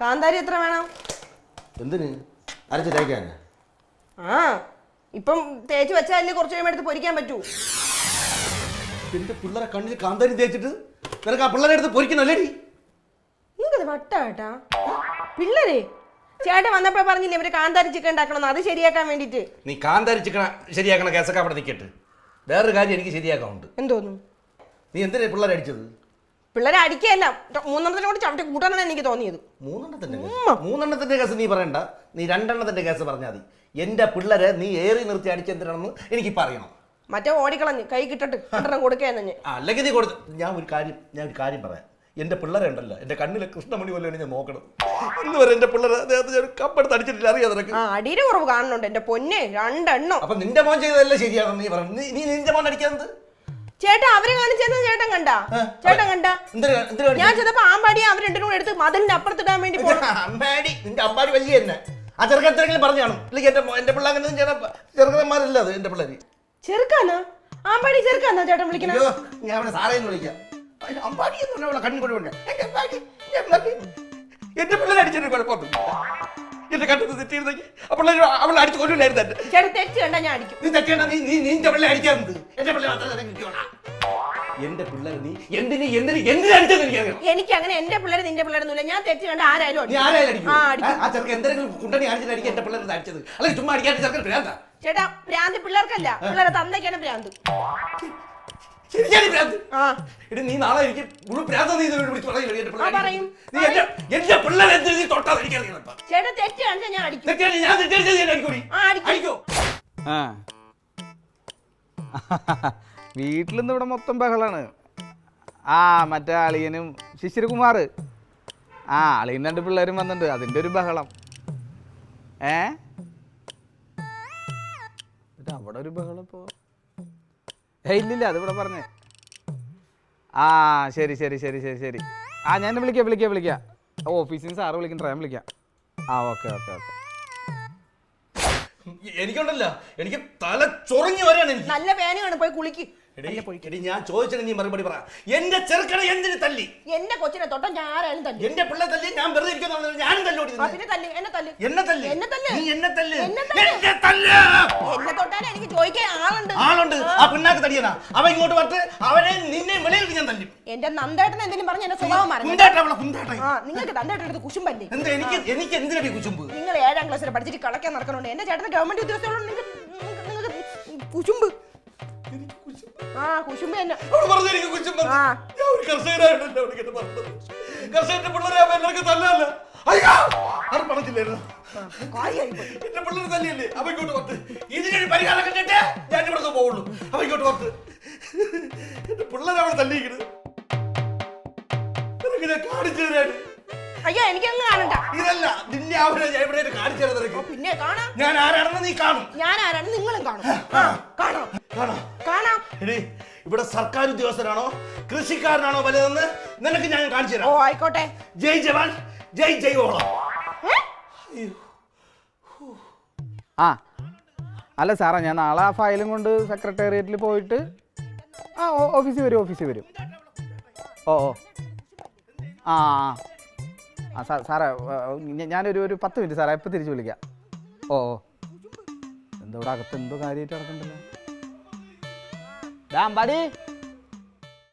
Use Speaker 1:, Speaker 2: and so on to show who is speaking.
Speaker 1: കാന്താരി എത്ര വേണം?
Speaker 2: എന്തിന്? അരച്ച് തേക്കാൻ?
Speaker 1: ആ ഇപ്പം തേച്ച് വെച്ചാലേ കുറച്ച് കഴിയുമ്പോൾ എടുത്ത് പൊരിക്കാൻ പറ്റൂ.
Speaker 2: എന്റെ പിള്ളേരെ കണ്ണിൽ കാന്താരി തേച്ചിട്ട് നിനക്ക് ആ പിള്ളേരെ എടുത്ത് പൊരിക്കണല്ലേടി?
Speaker 1: നിങ്ങത് വട്ടാട്ടാ പിള്ളേരെ. ചേട്ടൻ വന്നപ്പോ പറഞ്ഞില്ലേ ഇവര് കാന്താരി ചിക്കൻ ഉണ്ടാക്കണം, അത് ശരിയാക്കാൻ വേണ്ടിട്ട്.
Speaker 2: നീ കാന്താരി ചിക്കൻ ശരിയാക്കണ കേസൊക്കെ അവിടെ നിൽക്കട്ടെ. വേറൊരു കാര്യം എനിക്ക് ശരിയാക്കാനുണ്ട്.
Speaker 1: എന്തോന്നു?
Speaker 2: നീ എന്തിനാ പിള്ളേരെ അടിച്ചത്?
Speaker 1: പിള്ളേരെ അടിക്കല്ല, മൂന്നെണ്ണത്തിനെ കൊണ്ട് ചവിട്ടി കൂട്ടാനാണ് എനിക്ക് തോന്നിയത്.
Speaker 2: മൂന്നെണ്ണത്തിന്റെ കേസ് നീ പറയണ്ട, നീ രണ്ടെണ്ണത്തിന്റെ കേസ് പറഞ്ഞാൽ മതി. എന്റെ പിള്ളേരെ നീ ഏറി നിർത്തി അടിച്ചെന്തിനാണെന്ന് എനിക്ക് പറയണം.
Speaker 1: മറ്റേ ഓടിക്കളഞ്ഞ് കൈ കിട്ടട്ട് രണ്ടെണ്ണം കൊടുക്കാന്ന്.
Speaker 2: അല്ലെങ്കിൽ നീ കൊടുത്ത് ഞാൻ ഒരു കാര്യം പറയാം. എന്റെ പിള്ളേരെ ഉണ്ടല്ലോ, എന്റെ കണ്ണിലെ കൃഷ്ണമണി പോലെയാണ് ഞാൻ നോക്കണം. ഇന്ന് വരെ എന്റെ പിള്ളേരെ കപ്പെടുത്ത് അടിച്ചിട്ടില്ല, അറിയാം നിനക്ക്.
Speaker 1: അടിയുടെ കുറവ് കാണുന്നുണ്ട് എന്റെ പൊന്നെ, രണ്ടെണ്ണം.
Speaker 2: അപ്പൊ നിന്റെ മോൻ ചെയ്തതല്ലേ ശരിയാണെന്ന് നീ പറഞ്ഞു. നീ നിന്റെ മോൻ അടിക്കാത്തത്?
Speaker 1: ചേട്ടാ അവര് കാണിച്ചത് ചേട്ടൻ കണ്ട? ചേട്ടൻ കണ്ട? ഞാൻ ചെന്നപ്പോ ആമ്പാടി അവർ രണ്ടും കൂടെ എടുത്ത് മതിലിന്റെ അപ്പുറത്തിടാൻ വേണ്ടി
Speaker 2: അമ്പാടി. നിന്റെ അമ്പാടി വലിയ തന്നെ. ആ ചെറുക്കൻ എന്തെങ്കിലും പറഞ്ഞാണ്? ഇല്ലെങ്കിൽ എന്റെ പിള്ളേർ ചെറുക്കന്മാരല്ല അത് എന്റെ പിള്ളേര്.
Speaker 1: ചെറുക്കാനാ? ആമ്പാടി ചെറുക്കാന്നാ ചേട്ടൻ വിളിക്കണ?
Speaker 2: ഞാൻ അവനെ സാറേന്ന് വിളിക്കാം. അമ്പാടി എന്ന് കണ്ണു കൊണ്ടുപോണ്ട. എന്റെ പിള്ളേരെ അടിച്ചിട്ട് കുഴപ്പമൊന്നും എന്റെ കണ്ടത് തെറ്റിയിരുന്നെങ്കിൽ അവളെ അടിച്ചു കൊല്ലില്ലായിരുന്നു.
Speaker 1: ചേട്ടൻ തെറ്റ് കണ്ടാ ഞാൻ അടിക്കും.
Speaker 2: നീ തെറ്റേണ്ട, നീ നിന്റെ പിള്ളേരെ അടിക്കാറുണ്ട്. എന്റെ പിള്ളേരെ നീ എന്തിനടിച്ചെന്ന് എനിക്കറിയാം.
Speaker 1: എനിക്ക് അങ്ങനെ എന്റെ പിള്ളേര് നിന്റെ പിള്ളേരൊന്നുമില്ല. ഞാൻ തെറ്റ് കണ്ട ആരായാലും
Speaker 2: ആ ചെറുക്കൻ എന്തെങ്കിലും കുണ്ടണി കാണിച്ചിട്ടായിരിക്കും എന്റെ പിള്ളേരെ അടിച്ചത്. അല്ലെങ്കിൽ ചുമ്മാ അടിക്കാത്ത ചെറുക്കൻ ഭ്രാന്താ.
Speaker 1: ചേട്ടാ ഭ്രാന്ത് പിള്ളേർക്കല്ല, പിള്ളേരെ തന്നേക്കാണ് ഭ്രാന്ത്.
Speaker 2: നീ നാളെ എനിക്ക്
Speaker 3: വീട്ടിലിന്ന് ഇവിടെ മൊത്തം ബഹളാണ്. ആ മറ്റേ അളിയനും ശിശിരകുമാർ, ആ അളിയൻ രണ്ട് പിള്ളേരും വന്നിട്ടുണ്ട്, അതിൻ്റെ ഒരു ബഹളം. അവിടെ ഒരു ബഹളം ഇപ്പോ ഇല്ലില്ല, അതിവിടെ പറഞ്ഞേ. ആ ശരി ശരി ശരി ശരി ശരി. ആ ഞാൻ വിളിക്കാം. ഓഫീസിൽ നിന്ന് സാറ് വിളിക്കണ്ട, ഞാൻ വിളിക്കാം. ആ ഓക്കെ.
Speaker 2: എനിക്കുണ്ടല്ലോ, എനിക്ക് തല ചൊറിഞ്ഞു വരാണ്.
Speaker 1: നല്ല വേനയാണ്, പോയി കുളിക്ക്.
Speaker 2: ഞാൻ ചോദിച്ചത് നീ മറുപടി പറ. എന്റെ ചെറുക്കനെ എന്തിന് തല്ലി?
Speaker 1: എന്റെ കൊച്ചിനെ തൊട്ട ഞാൻ ആരായാലും തല്ലി.
Speaker 2: എന്റെ പിള്ളേ തല്ലി, ഞാൻ വെറുതെ ഇരിക്കുന്നു. ഞാനും തല്ലോടി.
Speaker 1: എന്നെ തൊട്ടാലും എനിക്ക് ചോദിക്കാൻ
Speaker 2: ആളുണ്ട്. ആ പിണ്ണാക്ക് തടിയനാ അവൻ ഇങ്ങോട്ട് വരട്ടെ, അവനെ നിന്നെ വെളിയിൽ ഞാൻ തല്ലി.
Speaker 1: എന്റെ നന്ദേട്ടൻ എന്തെങ്കിലും പറഞ്ഞ എന്റെ സ്വഭാവം മാറി. നിങ്ങൾക്ക് നന്ദേട്ടൻ കുശുമ്പല്ലേ?
Speaker 2: എനിക്ക് എന്തിനാണ് കുശുമ്പ്?
Speaker 1: നിങ്ങൾ 7ാം ക്ലാസ്സിൽ പഠിച്ചിട്ട് കളക്കാൻ നടക്കണുണ്ട്. എന്റെ ചേട്ടന് ഗവൺമെന്റ് ഉദ്യോഗസ്ഥരോട് നിങ്ങൾക്ക് കുശുമ്പ്. കുശുമ്പ് തന്നെ.
Speaker 2: കർഷകന്റെ പിള്ളേരെ എല്ലാവർക്കും തല്ലല്ല. പറഞ്ഞില്ലായിരുന്നു എന്റെ പിള്ളേർ തല്ലിയല്ലേ. അവ ഇങ്ങോട്ട് പത്ത് ഇതിനൊരു പരിഹാരം കണ്ടിട്ട് ഞാൻ ഇവിടെ പോവുള്ളൂ. അവ ഇങ്ങോട്ട് പത്ത് എന്റെ പിള്ളേരെ അവിടെ തല്ലിയിരിക്കുന്നത് കാണിച്ചു തരാണ്.
Speaker 1: അയ്യോ എനിക്കങ്ങ് കാണണ്ട.
Speaker 2: ഇതല്ല നിന്നെ അവരെ ഞാൻ ഇവിടെ കാണിച്ചു തരുന്നത്.
Speaker 1: പിന്നെ കാണാം.
Speaker 2: ഞാൻ ആരാണെന്ന് നീ കാണും,
Speaker 1: ഞാൻ ആരാണ് നിങ്ങളും കാണും. കാണാം.
Speaker 2: എടീ ഇവിടെ സർക്കാർ ഉദ്യോഗസ്ഥനാണോ കൃഷിക്കാരനാണോ വലുതെന്ന് നിനക്ക് ഞാൻ കാണിച്ചു തരാം.
Speaker 1: ഓ ആയിക്കോട്ടെ.
Speaker 2: ജയ് ജവാൻ ജയ് ജയ് ഓളം.
Speaker 3: ആ അല്ല സാറേ, ഞാൻ നാളെ ആ ഫയലും കൊണ്ട് സെക്രട്ടേറിയറ്റിൽ പോയിട്ട് ഓഫീസിൽ വരും. ഓ ആ സാറേ, ഞാനൊരു 10 മിനിറ്റ് സാറേ, എപ്പോൾ തിരിച്ച് വിളിക്കാം. ഓ എന്തോ ഇവിടെ അകത്ത് എന്തോ കാര്യമായിട്ട് നടക്കണ്ടല്ലോ. അമ്പാടി